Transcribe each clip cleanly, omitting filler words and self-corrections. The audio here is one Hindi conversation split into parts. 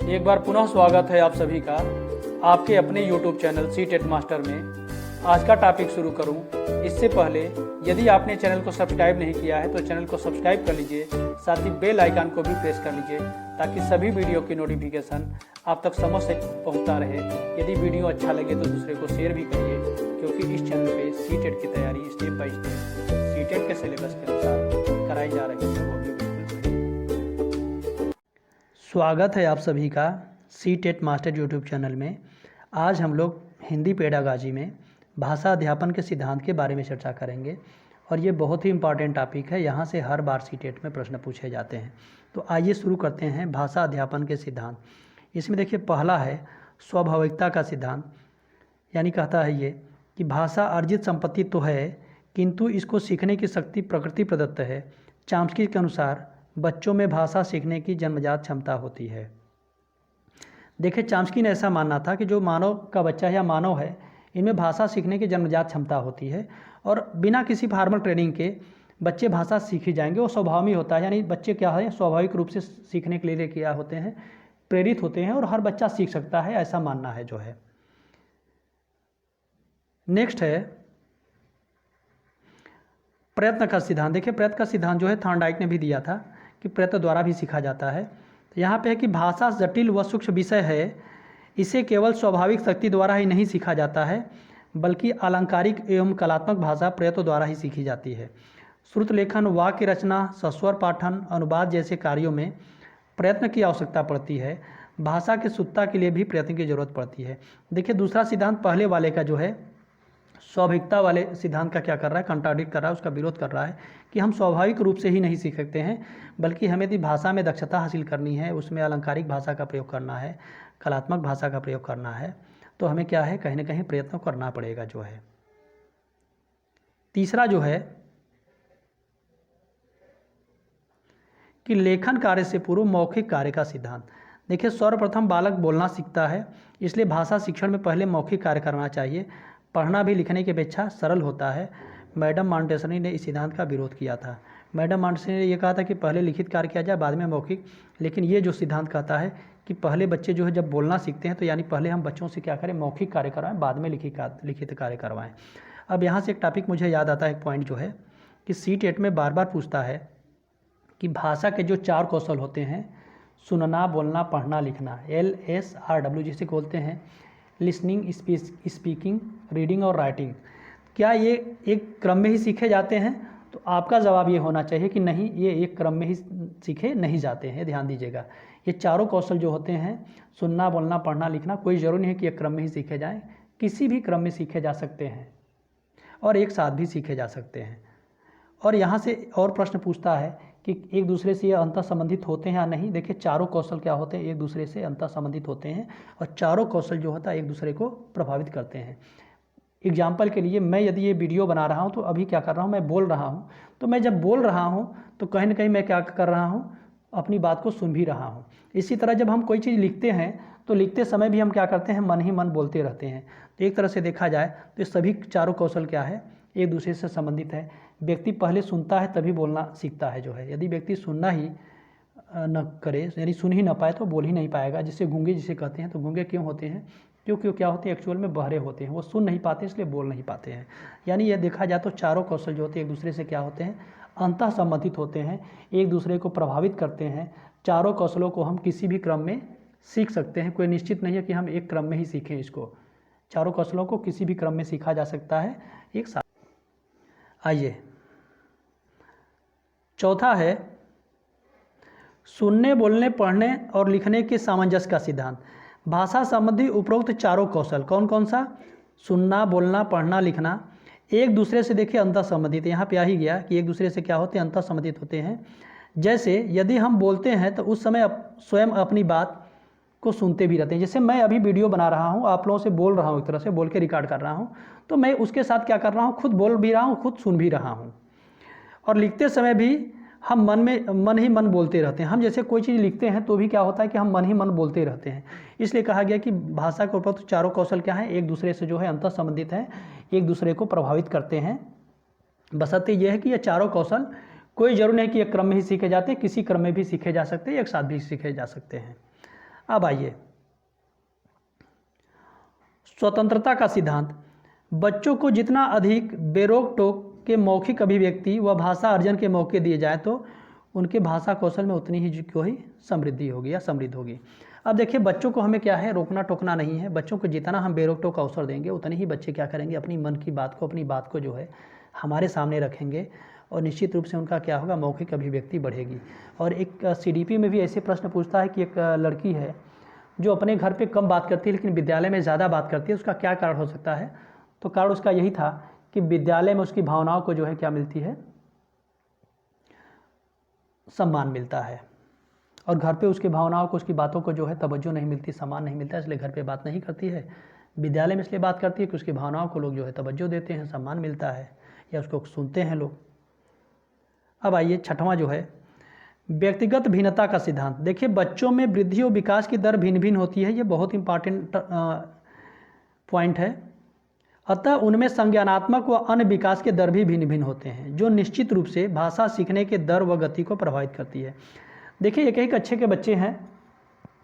एक बार पुनः स्वागत है आप सभी का आपके अपने YouTube channel C TET master में। आज का टॉपिक शुरू करूं इससे पहले यदि आपने चैनल को सब्सक्राइब नहीं किया है तो चैनल को सब्सक्राइब कर लीजिए, साथ ही बेल आइकन को भी प्रेस कर लीजिए ताकि सभी वीडियो की नोटिफिकेशन आप तक समय से पहुंचता रहे। यदि वीडियो अच्छा लगे तो दूसरे को शेयर भी करिए, क्योंकि इस चैनल पे सी टेट की तैयारी step by step C TET के सिलेबस के अनुसार कराई जा रही है। वो भी स्वागत है आप सभी का C TET master YouTube channel में। आज हम लोग हिंदी पेडागॉजी में भाषा अध्यापन के सिद्धांत के बारे में चर्चा करेंगे और ये बहुत ही इम्पॉर्टेंट टॉपिक है। यहाँ से हर बार सी टेट में प्रश्न पूछे जाते हैं। तो आइए शुरू करते हैं भाषा अध्यापन के सिद्धांत। इसमें देखिए पहला है स्वाभाविकता का सिद्धांत, यानी कहता है ये कि भाषा अर्जित संपत्ति तो है किंतु इसको सीखने की शक्ति प्रकृति प्रदत्त है। चॉम्स्की के अनुसार बच्चों में भाषा सीखने की जन्मजात क्षमता होती है। देखिए चॉम्स्की ने ऐसा मानना था कि जो मानव का बच्चा है या मानव है, इनमें भाषा सीखने की जन्मजात क्षमता होती है और बिना किसी फॉर्मल ट्रेनिंग के बच्चे भाषा सीख ही जाएंगे। वो स्वभाव में होता है, यानी बच्चे क्या है स्वाभाविक रूप से सीखने के लिए क्या होते हैं, प्रेरित होते हैं और हर बच्चा सीख सकता है, ऐसा मानना है जो है। नेक्स्ट है प्रयत्न का सिद्धांत। देखिए प्रयत्न का सिद्धांत जो है थॉर्नडाइक ने भी दिया था कि प्रयत्न द्वारा भी सीखा जाता है। तो यहाँ पे है कि भाषा जटिल व सूक्ष्म विषय है, इसे केवल स्वाभाविक शक्ति द्वारा ही नहीं सीखा जाता है बल्कि अलंकारिक एवं कलात्मक भाषा प्रयत्नों द्वारा ही सीखी जाती है। श्रुत लेखन, वाक्य रचना, सस्वर पाठन, अनुवाद जैसे कार्यों में प्रयत्न की आवश्यकता पड़ती है। भाषा की शुद्धता के लिए भी प्रयत्न की जरूरत पड़ती है। देखिए दूसरा सिद्धांत पहले वाले का जो है स्वाभाविकता वाले सिद्धांत का क्या कर रहा है, कंट्राडिक्ट कर रहा है, उसका विरोध कर रहा है कि हम स्वाभाविक रूप से ही नहीं सीख सकते हैं बल्कि हमें यदि भाषा में दक्षता हासिल करनी है, उसमें अलंकारिक भाषा का प्रयोग करना है, कलात्मक भाषा का प्रयोग करना है, तो हमें क्या है कहीं ना कहीं प्रयत्न करना पड़ेगा जो है। तीसरा जो है कि लेखन कार्य से पूर्व मौखिक कार्य का सिद्धांत। देखिए सर्वप्रथम बालक बोलना सीखता है, इसलिए भाषा शिक्षण में पहले मौखिक कार्य करना चाहिए। पढ़ना भी लिखने की अपेक्षा सरल होता है। मैडम मॉन्टेसरी ने इस सिद्धांत का विरोध किया था। मैडम मॉन्टेसरी ने यह कहा था कि पहले लिखित कार्य किया जाए बाद में मौखिक, लेकिन ये जो सिद्धांत कहता है कि पहले बच्चे जो है जब बोलना सीखते हैं तो यानी पहले हम बच्चों से क्या करें, मौखिक कार्य करवाएं, बाद में लिखित कार्य करवाएं। अब यहाँ से एक टॉपिक मुझे याद आता है, एक पॉइंट जो है कि सी टेट में बार बार पूछता है कि भाषा के जो 4 कौशल होते हैं, सुनना, बोलना, पढ़ना, लिखना, LSRW जिसे बोलते हैं, लिसनिंग, स्पीकिंग, रीडिंग और राइटिंग, क्या ये एक क्रम में ही सीखे जाते हैं? तो आपका जवाब ये होना चाहिए कि नहीं, ये एक क्रम में ही सीखे नहीं जाते हैं। ध्यान दीजिएगा, ये चारों कौशल जो होते हैं, सुनना, बोलना, पढ़ना, लिखना, कोई ज़रूरी नहीं है कि एक क्रम में ही सीखे जाएं, किसी भी क्रम में सीखे जा सकते हैं और एक साथ भी सीखे जा सकते हैं। और यहाँ से और प्रश्न पूछता है कि एक दूसरे से ये अंतर संबंधित होते हैं या नहीं। देखिए चारों कौशल क्या होते हैं, एक दूसरे से अंतर संबंधित होते हैं और चारों कौशल जो होता है एक दूसरे को प्रभावित करते हैं। एग्जाम्पल के लिए मैं यदि ये वीडियो बना रहा हूँ तो अभी क्या कर रहा हूँ, मैं बोल रहा हूँ, तो मैं जब बोल रहा हूँ तो कहीं ना कहीं मैं क्या कर रहा हूँ, अपनी बात को सुन भी रहा हूँ। इसी तरह जब हम कोई चीज़ लिखते हैं तो लिखते समय भी हम क्या करते हैं, मन ही मन बोलते रहते हैं। तो एक तरह से देखा जाए तो ये सभी चारों कौशल क्या है, एक दूसरे से संबंधित है। व्यक्ति पहले सुनता है तभी बोलना सीखता है जो है। यदि व्यक्ति सुनना ही न करे, यानी सुन ही ना पाए तो बोल ही नहीं पाएगा। जिसे गूंगे जिसे कहते हैं, तो गूंगे क्यों होते हैं, क्योंकि क्या होते हैं, एक्चुअल में बहरे होते हैं, वो सुन नहीं पाते इसलिए बोल नहीं पाते हैं। यानी यह देखा जाए तो चारों कौशल जो होते हैं एक दूसरे से क्या होते हैं, अंतः संबंधित होते हैं, एक दूसरे को प्रभावित करते हैं। चारों कौशलों को हम किसी भी क्रम में सीख सकते हैं, कोई निश्चित नहीं है कि हम एक क्रम में ही सीखें इसको। चारों कौशलों को किसी भी क्रम में सीखा जा सकता है एक साथ। आइए चौथा है सुनने, बोलने, पढ़ने और लिखने के सामंजस्य का सिद्धांत। भाषा संबंधी उपरोक्त चारों कौशल कौन कौन सा, सुनना, बोलना, पढ़ना, लिखना, एक दूसरे से देखिए अंतर संबंधित है। यहाँ पे आ ही गया कि एक दूसरे से क्या होते हैं, अंतर संबंधित होते हैं। जैसे यदि हम बोलते हैं तो उस समय स्वयं अपनी बात को सुनते भी रहते हैं। जैसे मैं अभी वीडियो बना रहा हूँ, आप लोगों से बोल रहा हूँ, एक तरह से बोल के रिकॉर्ड कर रहा हूँ, तो मैं उसके साथ क्या कर रहा हूँ, खुद बोल भी रहा हूँ, खुद सुन भी रहा हूँ। और लिखते समय भी हम मन ही मन बोलते रहते हैं। हम जैसे कोई चीज़ लिखते हैं तो भी क्या होता है कि हम मन ही मन बोलते रहते हैं। इसलिए कहा गया कि भाषा के ऊपर तो चारों कौशल क्या है, एक दूसरे से जो है अंतर संबंधित हैं, एक दूसरे को प्रभावित करते हैं। बशर्ते यह है कि ये चारों कौशल कोई जरूर नहीं कि एक क्रम में ही सीखे जाते हैं, किसी क्रम में भी सीखे जा सकते हैं, एक साथ भी सीखे जा सकते हैं। अब आइए स्वतंत्रता का सिद्धांत। बच्चों को जितना अधिक बेरोक टोक के मौखिक अभिव्यक्ति व भाषा अर्जन के मौके दिए जाए तो उनके भाषा कौशल में उतनी ही समृद्धि होगी या समृद्ध होगी। अब देखिए बच्चों को हमें क्या है, रोकना टोकना नहीं है। बच्चों को जितना हम बेरोक टोक अवसर देंगे उतने ही बच्चे क्या करेंगे, अपनी मन की बात को, अपनी बात को जो है हमारे सामने रखेंगे और निश्चित रूप से उनका क्या होगा, मौखिक अभिव्यक्ति बढ़ेगी। और एक CDP में भी ऐसे प्रश्न पूछता है कि एक लड़की है जो अपने घर पे कम बात करती है लेकिन विद्यालय में ज़्यादा बात करती है, उसका क्या कारण हो सकता है? तो कारण उसका यही था कि विद्यालय में उसकी भावनाओं को जो है क्या मिलती है, सम्मान मिलता है, और घर पे उसकी भावनाओं को, उसकी बातों को जो है तवज्जो नहीं मिलती, सम्मान नहीं मिलता, इसलिए घर पे बात नहीं करती है। विद्यालय में इसलिए बात करती है कि उसकी भावनाओं को लोग जो है तवज्जो देते हैं, सम्मान मिलता है या उसको सुनते हैं लोग। अब आइए छठवां जो है व्यक्तिगत भिन्नता का सिद्धांत। देखिए बच्चों में वृद्धि और विकास की दर भिन्न भिन्न होती है, ये बहुत इंपॉर्टेंट पॉइंट है। अतः उनमें संज्ञानात्मक व अन्य विकास के दर भी भिन्न भिन्न होते हैं, जो निश्चित रूप से भाषा सीखने के दर व गति को प्रभावित करती है। देखिए एक ही कक्षे के बच्चे हैं,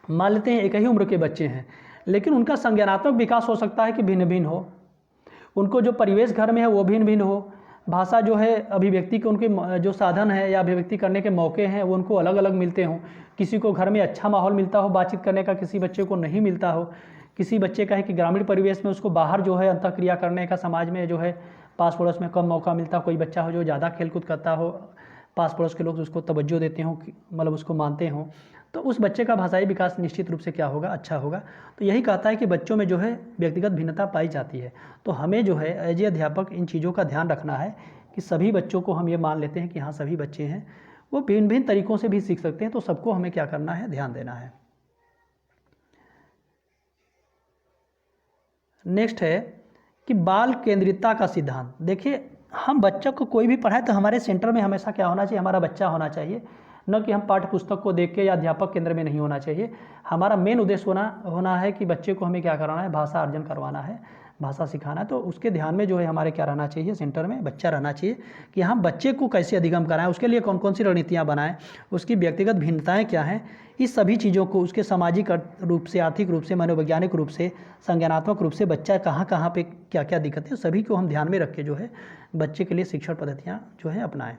मान लेते हैं एक ही उम्र के बच्चे हैं, लेकिन उनका संज्ञानात्मक विकास हो सकता है कि भिन्न भिन्न हो, उनको जो परिवेश घर में है वो भिन्न भिन्न हो, भाषा जो है अभिव्यक्ति के उनके जो साधन है या अभिव्यक्ति करने के मौके हैं वो उनको अलग अलग मिलते हों। किसी को घर में अच्छा माहौल मिलता हो बातचीत करने का, किसी बच्चे को नहीं मिलता हो। किसी बच्चे का है कि ग्रामीण परिवेश में उसको बाहर जो है अंतःक्रिया करने का, समाज में जो है पास पड़ोस में कम मौका मिलता हो। कोई बच्चा हो जो ज़्यादा खेलकूद करता हो, पास पड़ोस के लोग उसको तवज्जो देते हों, मतलब उसको मानते हों, तो उस बच्चे का भाषाई विकास निश्चित रूप से क्या होगा, अच्छा होगा। तो यही कहता है कि बच्चों में जो है व्यक्तिगत भिन्नता पाई जाती है। तो हमें जो है एज ए अध्यापक इन चीज़ों का ध्यान रखना है कि सभी बच्चों को हम ये मान लेते हैं कि हाँ सभी बच्चे हैं वो भिन्न भिन्न तरीक़ों से भी सीख सकते हैं, तो सबको हमें क्या करना है, ध्यान देना है। नेक्स्ट है कि बाल केंद्रितता का सिद्धांत। देखिए हम बच्चों को कोई भी पढ़ाए तो हमारे सेंटर में हमेशा क्या होना चाहिए, हमारा बच्चा होना चाहिए, न कि हम पाठ्य पुस्तक को देख के या अध्यापक केंद्र में नहीं होना चाहिए। हमारा मेन उद्देश्य होना है कि बच्चे को हमें क्या कराना है, भाषा अर्जन करवाना है, भाषा सिखाना है। तो उसके ध्यान में जो है हमारे क्या रहना चाहिए, सेंटर में बच्चा रहना चाहिए कि हम बच्चे को कैसे अधिगम कराएं, उसके लिए कौन कौन सी रणनीतियाँ बनाएं, उसकी व्यक्तिगत भिन्नताएँ क्या हैं, इस सभी चीज़ों को उसके सामाजिक रूप से, आर्थिक रूप से, मनोवैज्ञानिक रूप से, संज्ञानात्मक रूप से बच्चा कहाँ कहाँ पे क्या क्या दिक्कतें हैं, सभी को हम ध्यान में रख के जो है बच्चे के लिए शिक्षण पद्धतियाँ जो है अपनाएं।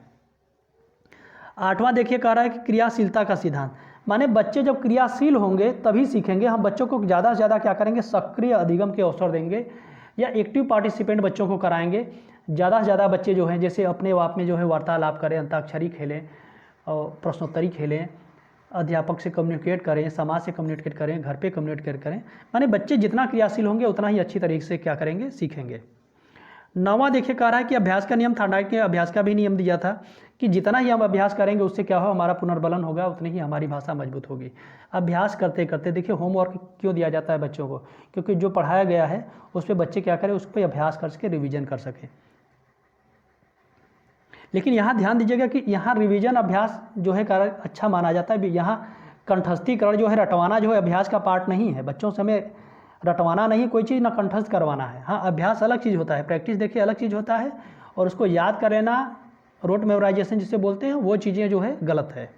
आठवां देखिए कह रहा है कि क्रियाशीलता का सिद्धांत, माने बच्चे जब क्रियाशील होंगे तभी सीखेंगे। हम बच्चों को ज़्यादा से ज़्यादा क्या करेंगे, सक्रिय अधिगम के अवसर देंगे या एक्टिव पार्टिसिपेंट बच्चों को कराएंगे। ज़्यादा से ज़्यादा बच्चे जो हैं जैसे अपने आप में जो है वार्तालाप करें, अंताक्षरी खेलें और प्रश्नोत्तरी खेलें, अध्यापक से कम्युनिकेट करें, समाज से कम्युनिकेट करें, घर पे कम्युनिकेट करें। माने बच्चे जितना क्रियाशील होंगे उतना ही अच्छी तरीके से क्या करेंगे, सीखेंगे। नौवां देखिए कह रहा है कि अभ्यास का नियम थार्डनाइट के अभ्यास का भी नियम दिया था कि जितना ही हम अभ्यास करेंगे उससे क्या हो, हमारा पुनर्बलन होगा, उतनी ही हमारी भाषा मजबूत होगी। अभ्यास करते करते देखिए होमवर्क क्यों दिया जाता है बच्चों को, क्योंकि जो पढ़ाया गया है उस पर बच्चे क्या करें, उस पर अभ्यास कर सके, रिविजन कर सके। लेकिन यहाँ ध्यान दीजिएगा कि यहाँ रिविजन अभ्यास जो है कार्य अच्छा माना जाता है। यहाँ कंठस्थीकरण जो है, रटवाना जो है अभ्यास का पार्ट नहीं है। बच्चों से हमें रटवाना नहीं कोई चीज़, ना कंठस्थ करवाना है। हाँ अभ्यास अलग चीज़ होता है, प्रैक्टिस देखिए अलग चीज़ होता है, और उसको याद कर लेना, रोट मेमोराइजेशन जिसे बोलते हैं, वो चीज़ें जो है गलत है।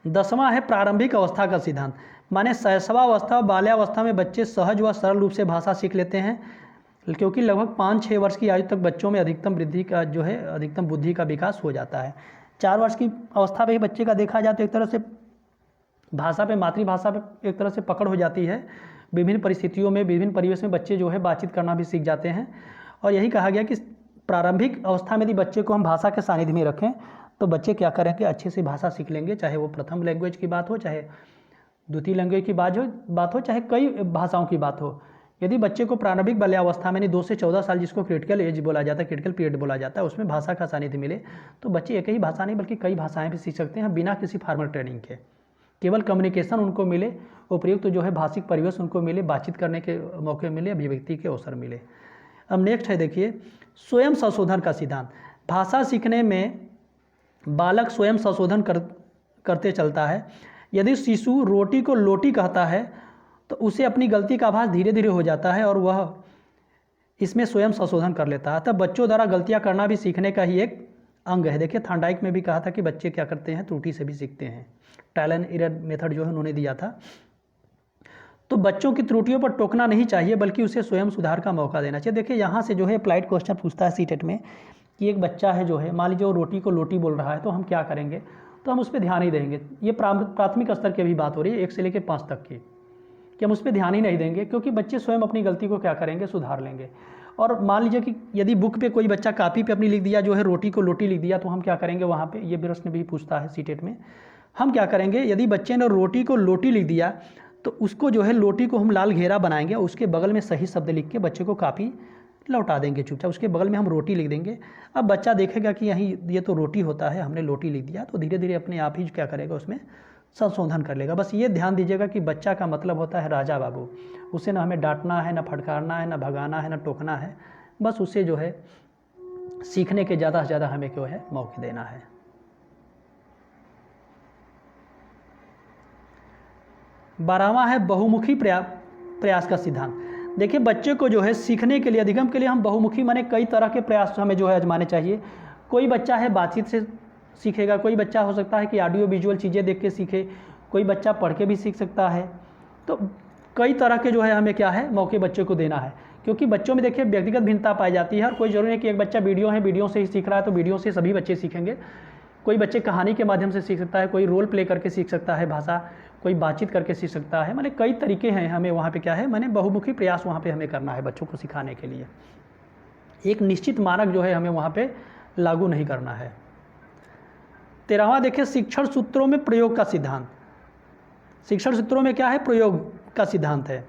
10वां है प्रारंभिक अवस्था का सिद्धांत, माने शैशवावस्था, बाल्यावस्था में बच्चे सहज व सरल रूप से भाषा सीख लेते हैं, क्योंकि लगभग 5-6 वर्ष की आयु तक बच्चों में अधिकतम वृद्धि का जो है, अधिकतम बुद्धि का विकास हो जाता है। 4 वर्ष की अवस्था पे ही बच्चे का देखा जाए तो एक तरह से भाषा पे, मातृभाषा पे एक तरह से पकड़ हो जाती है। विभिन्न परिस्थितियों में, विभिन्न परिवेश में बच्चे जो है बातचीत करना भी सीख जाते हैं। और यही कहा गया कि प्रारंभिक अवस्था में यदि बच्चे को हम भाषा के सानिध्य में रखें तो बच्चे क्या करेंगे, अच्छे से भाषा सीख लेंगे, चाहे वो प्रथम लैंग्वेज की बात हो, चाहे द्वितीय लैंग्वेज की बात हो, चाहे कई भाषाओं की बात हो। यदि बच्चे को प्रारंभिक बाल्यावस्था में 2 से 14 साल, जिसको क्रिटिकल एज बोला जाता है, क्रिटिकल पीरियड बोला जाता है, उसमें भाषा का सानिध्य मिले तो बच्चे एक ही भाषा नहीं बल्कि कई भाषाएं भी सीख सकते हैं बिना किसी फॉर्मल ट्रेनिंग के। केवल कम्युनिकेशन उनको मिले, उपयुक्त जो है भाषिक परिवेश उनको मिले, बातचीत करने के मौके मिले, अभिव्यक्ति के अवसर मिले। अब नेक्स्ट है देखिए स्वयं संशोधन का सिद्धांत। भाषा सीखने में बालक स्वयं संशोधन करते चलता है। यदि शिशु रोटी को लोटी कहता है तो उसे अपनी गलती का आभास धीरे धीरे हो जाता है और वह इसमें स्वयं संशोधन कर लेता है। तब बच्चों द्वारा गलतियां करना भी सीखने का ही एक अंग है। देखिए थॉर्नडाइक में भी कहा था कि बच्चे क्या करते हैं, त्रुटि से भी सीखते हैं। ट्रायल एंड एरर मेथड जो है उन्होंने दिया था। तो बच्चों की त्रुटियों पर टोकना नहीं चाहिए, बल्कि उसे स्वयं सुधार का मौका देना चाहिए। देखिए यहाँ से जो है अप्लाइड क्वेश्चन पूछता है सीटेट में कि एक बच्चा है जो है, मान लीजिए वो रोटी को लोटी बोल रहा है, तो हम क्या करेंगे, तो हम उस पर ध्यान ही देंगे। ये प्राथमिक स्तर की भी बात हो रही है, 1 से लेकर 5 तक की, कि हम उस पर ध्यान ही नहीं देंगे, क्योंकि बच्चे स्वयं अपनी गलती को क्या करेंगे, सुधार लेंगे। और मान लीजिए कि यदि बुक पे कोई बच्चा कापी पे अपनी लिख दिया जो है रोटी को लोटी लिख दिया, तो हम क्या करेंगे वहाँ पे, ये प्रश्न भी पूछता है सीटेट में, हम क्या करेंगे, यदि बच्चे ने रोटी को लोटी लिख दिया तो उसको जो है लोटी को हम लाल घेरा बनाएंगे, उसके बगल में सही शब्द लिख के बच्चे को कापी लौटा देंगे चुपचाप, उसके बगल में हम रोटी लिख देंगे। अब बच्चा देखेगा कि यहीं ये तो रोटी होता है, हमने लोटी लिख दिया, तो धीरे धीरे अपने आप ही क्या करेगा, उसमें संशोधन कर लेगा। बस ये ध्यान दीजिएगा कि बच्चा का मतलब होता है राजा बाबू, उसे ना हमें डांटना है, ना फटकारना है, ना भगाना है, ना टोकना है, बस उसे जो है सीखने के ज़्यादा से ज़्यादा हमें क्यों है मौके देना है। बारहवां है बहुमुखी प्रयास का सिद्धांत। देखिए बच्चे को जो है सीखने के लिए, अधिगम के लिए हम बहुमुखी माने कई तरह के प्रयास हमें जो है आजमाने चाहिए। कोई बच्चा है बातचीत से सीखेगा, कोई बच्चा हो सकता है कि ऑडियो विजुअल चीज़ें देख के सीखे, कोई बच्चा पढ़ के भी सीख सकता है। तो कई तरह के जो है हमें क्या है मौके बच्चे को देना है, क्योंकि बच्चों में देखिए व्यक्तिगत भिन्नता पाई जाती है। और कोई जरूरी नहीं कि एक बच्चा वीडियो है, वीडियो से ही सीख रहा है तो वीडियो से सभी बच्चे सीखेंगे। कोई बच्चे कहानी के माध्यम से सीख सकता है, कोई रोल प्ले करके सीख सकता है भाषा, कोई बातचीत करके सीख सकता है। माने कई तरीके हैं, हमें वहाँ पे क्या है, माने बहुमुखी प्रयास वहाँ पे हमें करना है बच्चों को सिखाने के लिए। एक निश्चित मानक जो है हमें वहाँ पे लागू नहीं करना है। 13वां देखिए शिक्षण सूत्रों में प्रयोग का सिद्धांत। शिक्षण सूत्रों में क्या है, प्रयोग का सिद्धांत है।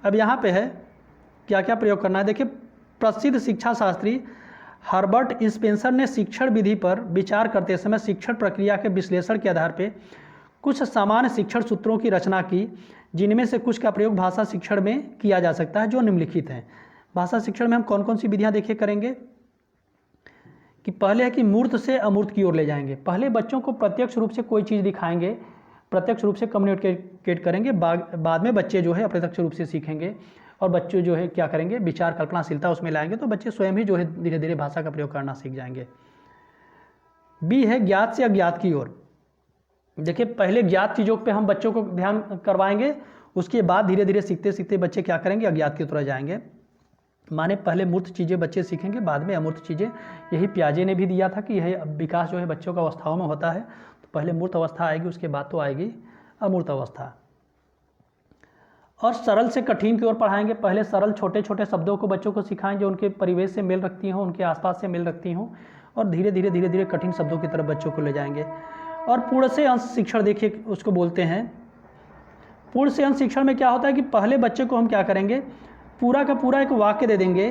अब यहाँ पे है क्या क्या प्रयोग करना है। देखिए प्रसिद्ध शिक्षा शास्त्री हर्बर्ट स्पेंसर ने शिक्षण विधि पर विचार करते समय शिक्षण प्रक्रिया के विश्लेषण के आधार पर कुछ सामान्य शिक्षण सूत्रों की रचना की, जिनमें से कुछ का प्रयोग भाषा शिक्षण में किया जा सकता है, जो निम्नलिखित हैं। भाषा शिक्षण में हम कौन कौन सी विधियां देखिए करेंगे कि पहले है कि मूर्त से अमूर्त की ओर ले जाएंगे। पहले बच्चों को प्रत्यक्ष रूप से कोई चीज़ दिखाएंगे, प्रत्यक्ष रूप से कम्युनिकेट करेंगे, बाद में बच्चे जो है अप्रत्यक्ष रूप से सीखेंगे और बच्चे जो है क्या करेंगे, विचार कल्पनाशीलता उसमें लाएंगे, तो बच्चे स्वयं ही जो है धीरे धीरे भाषा का प्रयोग करना सीख जाएंगे। बी है ज्ञात से अज्ञात की ओर। देखिए पहले ज्ञात चीज़ों पे हम बच्चों को ध्यान करवाएंगे, उसके बाद धीरे धीरे सीखते सीखते बच्चे क्या करेंगे, अज्ञात की तरफ जाएंगे। माने पहले मूर्त चीज़ें बच्चे सीखेंगे, बाद में अमूर्त चीज़ें। यही पियाजे ने भी दिया था कि यह विकास जो है बच्चों का अवस्थाओं में होता है, तो पहले मूर्त अवस्था आएगी, उसके बाद तो आएगी अमूर्त अवस्था। और सरल से कठिन की ओर पढ़ाएंगे। पहले सरल छोटे छोटे शब्दों को बच्चों को सिखाएं जो उनके परिवेश से मेल रखती हों, उनके आसपास से मेल रखती हों, और धीरे धीरे कठिन शब्दों की तरफ बच्चों को ले जाएंगे। और पूर्ण से अंश शिक्षण देखिए उसको बोलते हैं। पूर्ण से अंश शिक्षण में क्या होता है कि पहले बच्चे को हम क्या करेंगे, पूरा का पूरा एक वाक्य दे देंगे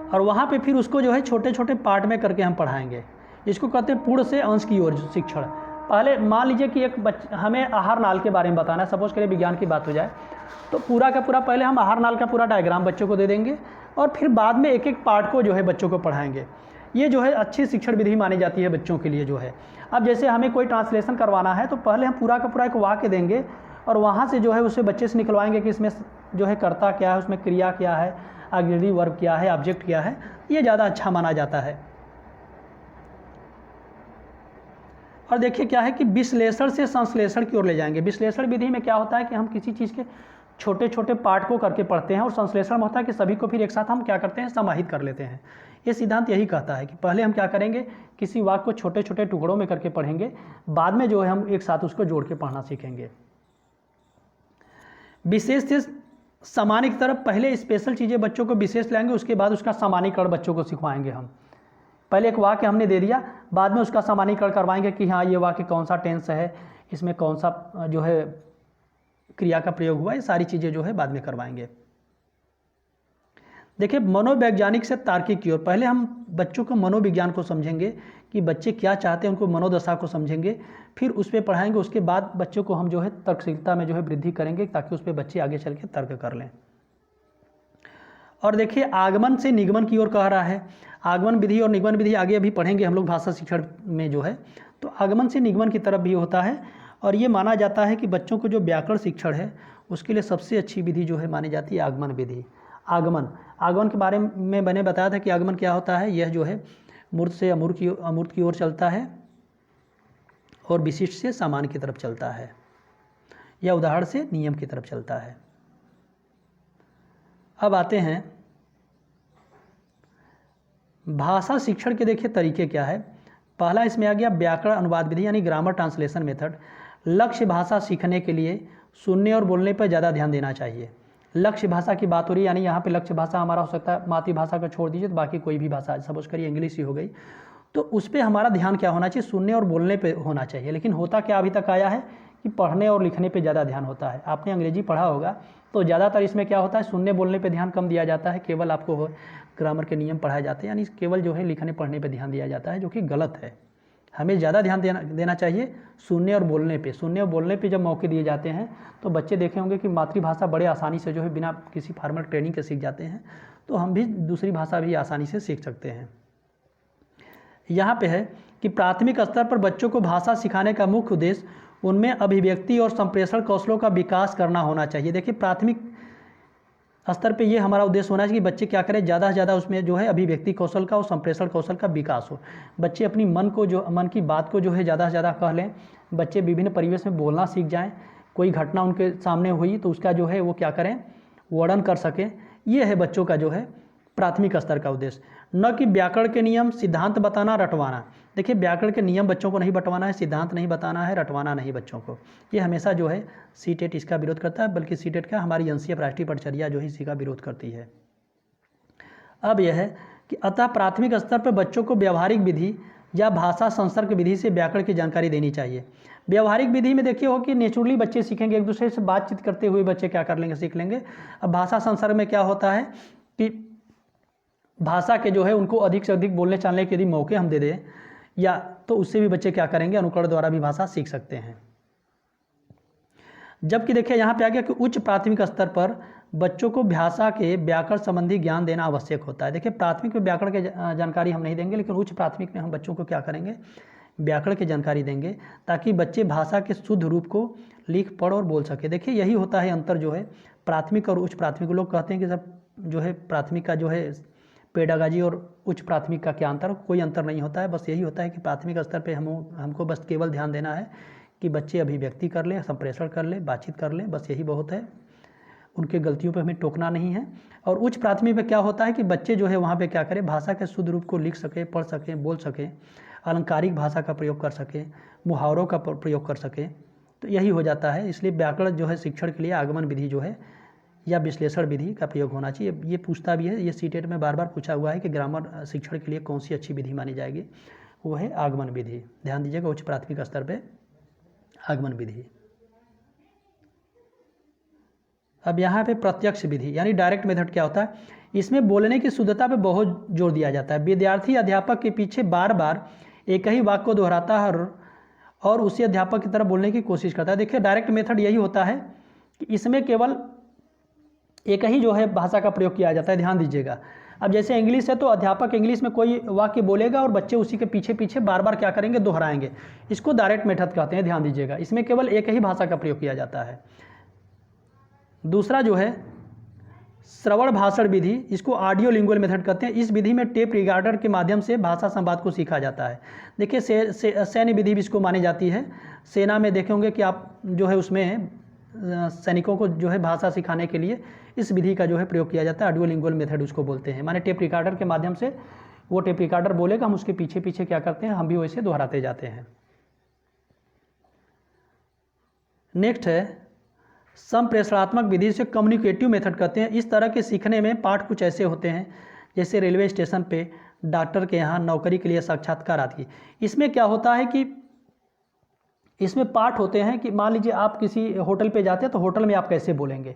और वहाँ पे फिर उसको जो है छोटे छोटे पार्ट में करके हम पढ़ाएंगे। इसको कहते हैं पूर्ण से अंश की ओर शिक्षण। पहले मान लीजिए कि एक हमें आहार नाल के बारे में बताना है, सपोज करें विज्ञान की बात हो जाए, तो पूरा का पूरा पहले हम आहार नाल का पूरा डायग्राम बच्चों को दे देंगे और फिर बाद में एक एक पार्ट को जो है बच्चों को पढ़ाएंगे। ये जो है अच्छी शिक्षण विधि मानी जाती है बच्चों के लिए जो है। अब जैसे हमें कोई ट्रांसलेशन करवाना है तो पहले हम पूरा का पूरा एक वाक्य देंगे और वहाँ से जो है उसे बच्चे से निकलवाएंगे कि इसमें जो है कर्ता क्या है, उसमें क्रिया क्या है, ऑक्सिलरी वर्ब क्या है, ऑब्जेक्ट क्या है। ये ज़्यादा अच्छा माना जाता है। और देखिए क्या है कि विश्लेषण से संश्लेषण की ओर ले जाएंगे। विश्लेषण विधि में क्या होता है कि हम किसी चीज़ के छोटे छोटे पार्ट को करके पढ़ते हैं, और संश्लेषण में होता है कि सभी को फिर एक साथ हम क्या करते हैं, समाहित कर लेते हैं। ये सिद्धांत यही कहता है कि पहले हम क्या करेंगे, किसी वाक्य को छोटे छोटे टुकड़ों में करके पढ़ेंगे, बाद में जो है हम एक साथ उसको जोड़ के पढ़ना सीखेंगे। विशेष से सामान्य की तरफ पहले स्पेशल चीज़ें बच्चों को विशेष लाएंगे, उसके बाद उसका सामान्यीकरण बच्चों को सिखवाएंगे हम। पहले एक वाक्य हमने दे दिया, बाद में उसका सामान्यीकरण करवाएंगे कि हाँ ये वाक्य कौन सा टेंस है, इसमें कौन सा जो है क्रिया का प्रयोग हुआ, ये सारी चीज़ें जो है बाद में करवाएंगे। देखिए मनोवैज्ञानिक से तार्किक की ओर। पहले हम बच्चों को मनोविज्ञान को समझेंगे कि बच्चे क्या चाहते हैं, उनको मनोदशा को समझेंगे, फिर उस पर पढ़ाएंगे। उसके बाद बच्चों को हम जो है तर्कशीलता में जो है वृद्धि करेंगे ताकि उस पर बच्चे आगे चल के तर्क कर लें। और देखिए आगमन से निगमन की ओर कह रहा है। आगमन विधि और निगमन विधि आगे अभी पढ़ेंगे हम लोग भाषा शिक्षण में जो है। तो आगमन से निगमन की तरफ भी होता है, और ये माना जाता है कि बच्चों को जो व्याकरण शिक्षण है उसके लिए सबसे अच्छी विधि जो है मानी जाती है आगमन विधि। आगमन के बारे में मैंने बताया था कि आगमन क्या होता है। यह जो है मूर्त से अमूर्त की ओर चलता है और विशिष्ट से सामान्य की तरफ चलता है, या उदाहरण से नियम की तरफ चलता है। अब आते हैं भाषा शिक्षण के, देखिए तरीके क्या है। पहला इसमें आ गया व्याकरण अनुवाद विधि यानी ग्रामर ट्रांसलेशन मेथड। लक्ष्य भाषा सीखने के लिए सुनने और बोलने पर ज़्यादा ध्यान देना चाहिए। लक्ष्य भाषा की बात हो रही है, यानी यहाँ पे लक्ष्य भाषा हमारा हो सकता है मातृभाषा का छोड़ दीजिए तो बाकी कोई भी भाषा, सपोज करिए इंग्लिश ही हो गई, तो उस पर हमारा ध्यान क्या होना चाहिए, सुनने और बोलने पे होना चाहिए। लेकिन होता क्या अभी तक आया है कि पढ़ने और लिखने पे ज़्यादा ध्यान होता है। आपने अंग्रेजी पढ़ा होगा तो ज़्यादातर इसमें क्या होता है, सुनने बोलने पे ध्यान कम दिया जाता है, केवल आपको ग्रामर के नियम पढ़ाए जाते हैं, यानी केवल जो है लिखने पढ़ने पे ध्यान दिया जाता है, जो कि गलत है। हमें ज़्यादा ध्यान देना चाहिए सुनने और बोलने पे। सुनने और बोलने पे जब मौके दिए जाते हैं तो बच्चे देखे होंगे कि मातृभाषा बड़े आसानी से जो है बिना किसी फॉर्मल ट्रेनिंग के सीख जाते हैं, तो हम भी दूसरी भाषा भी आसानी से सीख सकते हैं। यहाँ पे है कि प्राथमिक स्तर पर बच्चों को भाषा सिखाने का मुख्य उद्देश्य उनमें अभिव्यक्ति और संप्रेषण कौशलों का विकास करना होना चाहिए। देखिए प्राथमिक स्तर पे ये हमारा उद्देश्य होना चाहिए कि बच्चे क्या करें, ज़्यादा से ज़्यादा उसमें जो है अभिव्यक्ति कौशल का और संप्रेषण कौशल का विकास हो। बच्चे अपनी मन की बात को जो है ज़्यादा से ज़्यादा कह लें। बच्चे विभिन्न परिवेश में बोलना सीख जाएं। कोई घटना उनके सामने हुई तो उसका जो है वो क्या करें, वर्णन कर सकें। ये है बच्चों का जो है प्राथमिक स्तर का उद्देश्य, न कि व्याकरण के नियम सिद्धांत बताना रटवाना। देखिए व्याकरण के नियम बच्चों को नहीं बंटवाना है, सिद्धांत नहीं बताना है, रटवाना नहीं बच्चों को। ये हमेशा जो है सीटेट इसका विरोध करता है, बल्कि सीटेट का हमारी एनसीएफ राष्ट्रीय परिचर्या जो है इसी का विरोध करती है। अब यह है कि अतः प्राथमिक स्तर पर बच्चों को व्यावहारिक विधि या भाषा संसर्ग विधि से व्याकरण की जानकारी देनी चाहिए। व्यावहारिक विधि में देखिए हो कि नेचुरली बच्चे सीखेंगे, एक दूसरे से बातचीत करते हुए बच्चे क्या कर लेंगे, सीख लेंगे। अब भाषा संसर्ग में क्या होता है कि भाषा के जो है उनको अधिक से अधिक बोलने चालने के यदि मौके हम दे दें या तो उससे भी बच्चे क्या करेंगे, अनुकरण द्वारा भी भाषा सीख सकते हैं। जबकि देखिए यहाँ पे आ गया कि उच्च प्राथमिक स्तर पर बच्चों को भाषा के व्याकरण संबंधी ज्ञान देना आवश्यक होता है। देखिए प्राथमिक में व्याकरण की जानकारी हम नहीं देंगे, लेकिन उच्च प्राथमिक में हम बच्चों को क्या करेंगे, व्याकरण की जानकारी देंगे, ताकि बच्चे भाषा के शुद्ध रूप को लिख पढ़ और बोल सके। देखिए यही होता है अंतर जो है प्राथमिक और उच्च प्राथमिक। लोग कहते हैं कि सब जो है प्राथमिक का जो है पेडागाजी और उच्च प्राथमिक का क्या अंतर, कोई अंतर नहीं होता है। बस यही होता है कि प्राथमिक स्तर पे हमको बस केवल ध्यान देना है कि बच्चे अभिव्यक्ति कर ले, संप्रेषण कर ले, बातचीत कर ले, बस यही बहुत है। उनके गलतियों पे हमें टोकना नहीं है। और उच्च प्राथमिक में क्या होता है कि बच्चे जो है वहाँ पे क्या करें, भाषा के शुद्ध रूप को लिख सकें, पढ़ सकें, बोल सकें, अलंकारिक भाषा का प्रयोग कर सकें, मुहावरों का प्रयोग कर सकें। तो यही हो जाता है। इसलिए व्याकरण जो है शिक्षण के लिए आगमन विधि जो है या विश्लेषण विधि का प्रयोग होना चाहिए। ये पूछता भी है, ये सीटेट में बार बार पूछा हुआ है कि ग्रामर शिक्षण के लिए कौन सी अच्छी विधि मानी जाएगी, वो है आगमन विधि। ध्यान दीजिएगा उच्च प्राथमिक स्तर पे आगमन विधि। अब यहाँ पे प्रत्यक्ष विधि यानी डायरेक्ट मेथड क्या होता है, इसमें बोलने की शुद्धता पे बहुत जोर दिया जाता है। विद्यार्थी अध्यापक के पीछे बार बार एक ही वाक्य को दोहराता है और उसी अध्यापक की तरह बोलने की कोशिश करता है। देखिए डायरेक्ट मेथड यही होता है कि इसमें केवल एक ही जो है भाषा का प्रयोग किया जाता है। ध्यान दीजिएगा, अब जैसे इंग्लिश है तो अध्यापक इंग्लिश में कोई वाक्य बोलेगा और बच्चे उसी के पीछे पीछे बार बार क्या करेंगे, दोहराएंगे। इसको डायरेक्ट मेथड कहते हैं। ध्यान दीजिएगा, इसमें केवल एक ही भाषा का प्रयोग किया जाता है। दूसरा जो है श्रवण भाषण विधि, इसको ऑडियो लिंगुअल मेथड कहते हैं। इस विधि में टेप रिकॉर्डर के माध्यम से भाषा संवाद को सीखा जाता है। देखिए सैन्य विधि भी इसको मानी जाती है। सेना में देखे होंगे कि आप जो है उसमें सैनिकों को जो है भाषा सिखाने के लिए इस विधि का जो है प्रयोग किया जाता है। ऑडियो लिंगुअल मेथड उसको बोलते हैं। माने टेप रिकॉर्डर के माध्यम से वो टेप रिकॉर्डर बोलेगा, हम उसके पीछे पीछे क्या करते हैं, हम भी वैसे दोहराते जाते हैं। नेक्स्ट है संप्रेषणात्मक विधि से कम्युनिकेटिव मेथड कहते हैं। इस तरह के सीखने में पाठ कुछ ऐसे होते हैं जैसे रेलवे स्टेशन पे, डॉक्टर के यहाँ, नौकरी के लिए साक्षात्कार आदि। इसमें क्या होता है कि इसमें पाठ होते हैं कि मान लीजिए आप किसी होटल पे जाते हैं तो होटल में आप कैसे बोलेंगे।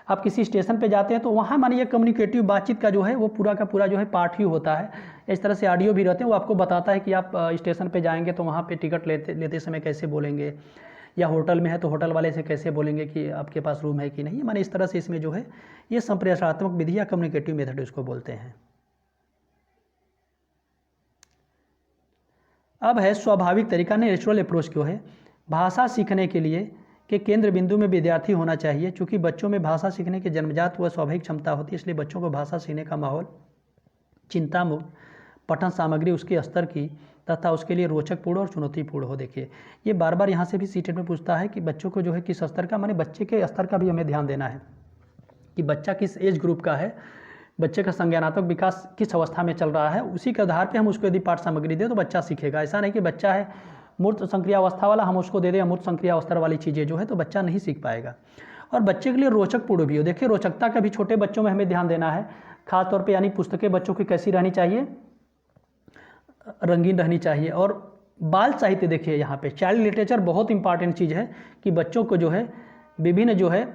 आप किसी स्टेशन पे जाते हैं तो वहाँ मानिए कम्युनिकेटिव बातचीत का जो है वो पूरा का पूरा जो है पाठ ही होता है। इस तरह से ऑडियो भी रहते हैं, वो आपको बताता है कि आप स्टेशन पे जाएंगे तो वहाँ पे टिकट लेते समय कैसे बोलेंगे, या होटल में है तो होटल वाले से कैसे बोलेंगे कि आपके पास रूम है कि नहीं। माने इस तरह से इसमें जो है ये संप्रेषणात्मक विधि या कम्युनिकेटिव मेथड इसको बोलते हैं। अब है स्वाभाविक तरीका, नेचुरल अप्रोच क्यों है। भाषा सीखने के लिए के केंद्र बिंदु में विद्यार्थी होना चाहिए। चूँकि बच्चों में भाषा सीखने की जन्मजात व स्वाभाविक क्षमता होती है, इसलिए बच्चों को भाषा सीखने का माहौल चिंता मुक्त, पठन सामग्री उसके स्तर की तथा उसके लिए रोचकपूर्ण और चुनौतीपूर्ण हो। देखिए ये बार बार यहाँ से भी सीटेट में पूछता है कि बच्चों को जो है किस स्तर का, माने बच्चे के स्तर का भी हमें ध्यान देना है कि बच्चा किस एज ग्रुप का है, बच्चे का संज्ञानात्मक विकास किस अवस्था में चल रहा है, उसी के आधार पे हम उसको यदि पाठ सामग्री दें तो बच्चा सीखेगा। ऐसा नहीं कि बच्चा है मूर्त संक्रियावस्था वाला, हम उसको दे दें अमूर्त संक्रियावस्था वाली चीज़ें जो है तो बच्चा नहीं सीख पाएगा। और बच्चे के लिए रोचकपूर्ण भी हो। देखिए रोचकता का भी छोटे बच्चों में हमें ध्यान देना है, खासतौर पर यानी पुस्तकें बच्चों की कैसी रहनी चाहिए, रंगीन रहनी चाहिए। और बाल साहित्य देखिए यहाँ पे चाइल्ड लिटरेचर बहुत इंपॉर्टेंट चीज़ है कि बच्चों को जो है विभिन्न जो है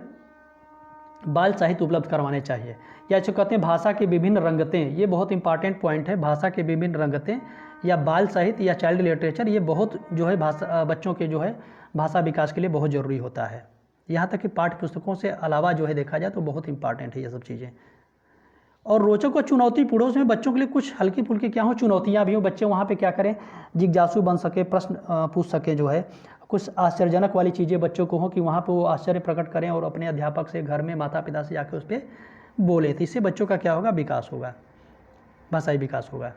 बाल साहित्य उपलब्ध करवाने चाहिए, या जो कहते हैं भाषा के विभिन्न रंगतें, ये बहुत इंपॉर्टेंट पॉइंट है। भाषा के विभिन्न रंगतें या बाल साहित्य या चाइल्ड लिटरेचर, ये बहुत जो है भाषा बच्चों के जो है भाषा विकास के लिए बहुत ज़रूरी होता है। यहाँ तक कि पाठ्य पुस्तकों से अलावा जो है देखा जाए तो बहुत इंपॉर्टेंट है ये सब चीज़ें। और रोचक और चुनौतीपूर्ण, उसमें बच्चों के लिए कुछ हल्की फुल्की क्या हो, चुनौतियाँ भी हो, बच्चे वहाँ पे क्या करें, जिज्ञासु बन सके, प्रश्न पूछ सके, जो है कुछ आश्चर्यजनक वाली चीज़ें बच्चों को हो कि वहाँ पे वो आश्चर्य प्रकट करें और अपने अध्यापक से, घर में माता पिता से जाकर उस पर बोले। तो इससे बच्चों का क्या होगा, विकास होगा, भाषाई विकास होगा।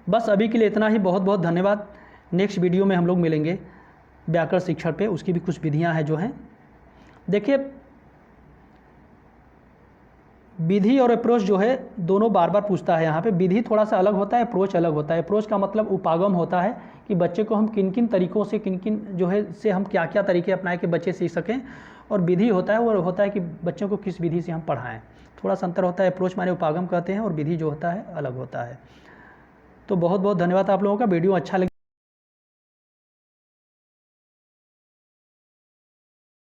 बस अभी के लिए इतना ही, बहुत बहुत धन्यवाद। नेक्स्ट वीडियो में हम लोग मिलेंगे व्याकरण शिक्षण पे, उसकी भी कुछ विधियाँ हैं जो हैं। देखिए विधि और अप्रोच जो है दोनों बार बार पूछता है यहाँ पे। विधि थोड़ा सा अलग होता है, अप्रोच अलग होता है। अप्रोच का मतलब उपागम होता है कि बच्चे को हम किन किन तरीक़ों से, किन किन जो है से हम क्या क्या तरीके अपनाएं कि बच्चे सीख सकें। और विधि होता है वो होता है कि बच्चों को किस विधि से हम पढ़ाएं, थोड़ा सा अंतर होता है। अप्रोच माने उपागम कहते हैं और विधि जो होता है अलग होता है। तो बहुत बहुत धन्यवाद आप लोगों का। वीडियो अच्छा लगे